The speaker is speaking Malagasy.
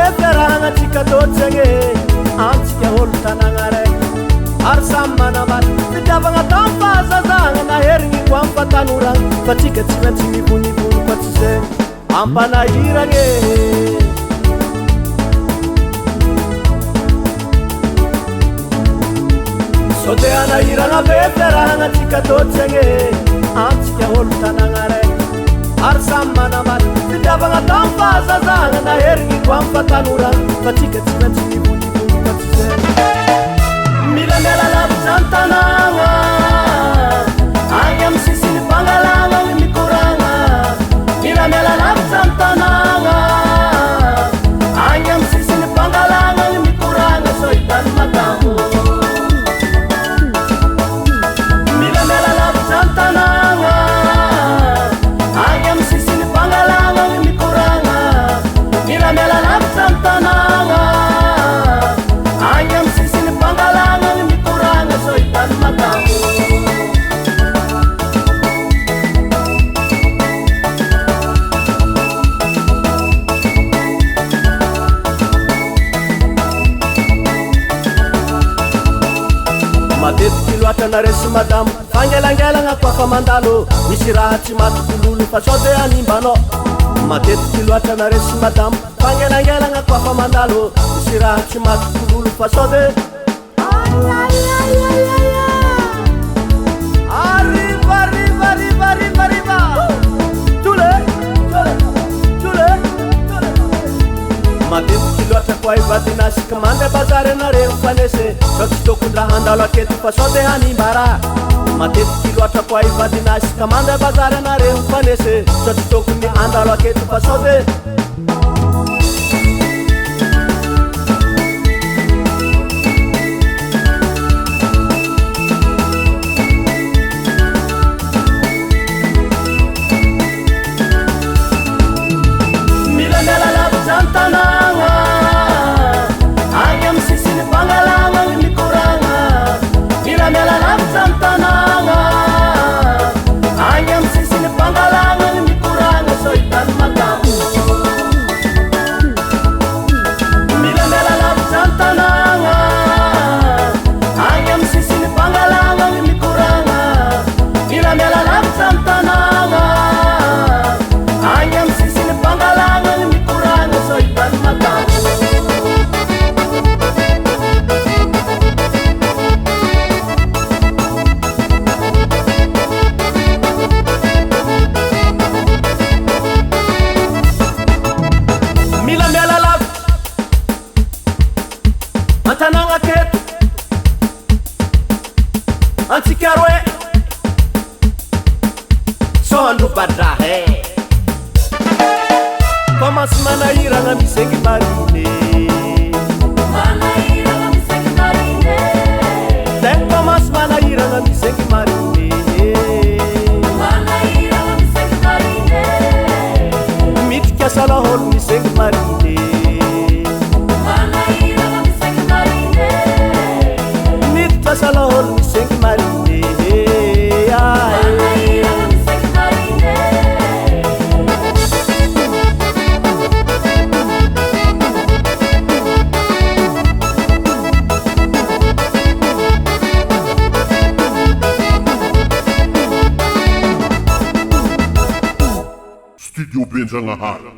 vefiaragnantsika totsagny antsika olo tanagna raiky ary samy manamaty fitiavagna tamy fahazazagna naherigny ko amy fatanoragna fa tsika tsy maintsy mivonivony fa tsy zegny ampanahiragny sode anahiragna vefiaragnantsika totsagny antsika olo tanagna raiky ary samy manamaty fitiavagna tamy fahazazagna naherigny ko amy fatanoragna fa tsika tsy maintsy mivonivony fa tsy zegny mila miala lavitra ny tanagna agny amy sisiny fangalagna ny mikoragna mila miala lavitra ny tanagna agny amy sisiny fangalagna ny mikoragna so hitany matamo mila miala lavitra ny tanagna agny amy sisiny fangalagna ny mikoragna mila miala lavitra ny tanagna agny amy sisiny fangalagna ny mikoragna so hitany matamo matetiky loatra naresy madamo fangelangelagna koafa mandalo misy raha tsy matokololo fa sao de animbanao matetiky loatra naresy madamo fangelangelagna koafa mandalo misy raha tsy matokololo fa sao de arriva tule matetiky loatra koa ivadinasika mande bazary anare mifanese sao tsy tokondraha andalo aketo fa sao de hanimbara matetiky loatra koa ivadinasika mande bazary anare mifanese sao tsy tokony andalo aketo fa sao de tanagna agny amy sisiny fangalagna ny mikoragna mila miala lavitra ny tanagna agny amy sisiny fangalagna ny mikoragna so hitany matamo mila miala lavitra ny tanagna agny amy sisiny fangalagna ny mikoragna mila miala lavitra ny tanagna agny amy sisiny fangalagna ny mikoragna so hitany matamo mila miala lavitra antanagna aketo antsika roe so androbadrahe Pamas manahiragna misengy marine Tek pamas manahiragna misengy marine Mitika salaholo misengy marine Mitika salaholo misengy marine Studio Benjangahara.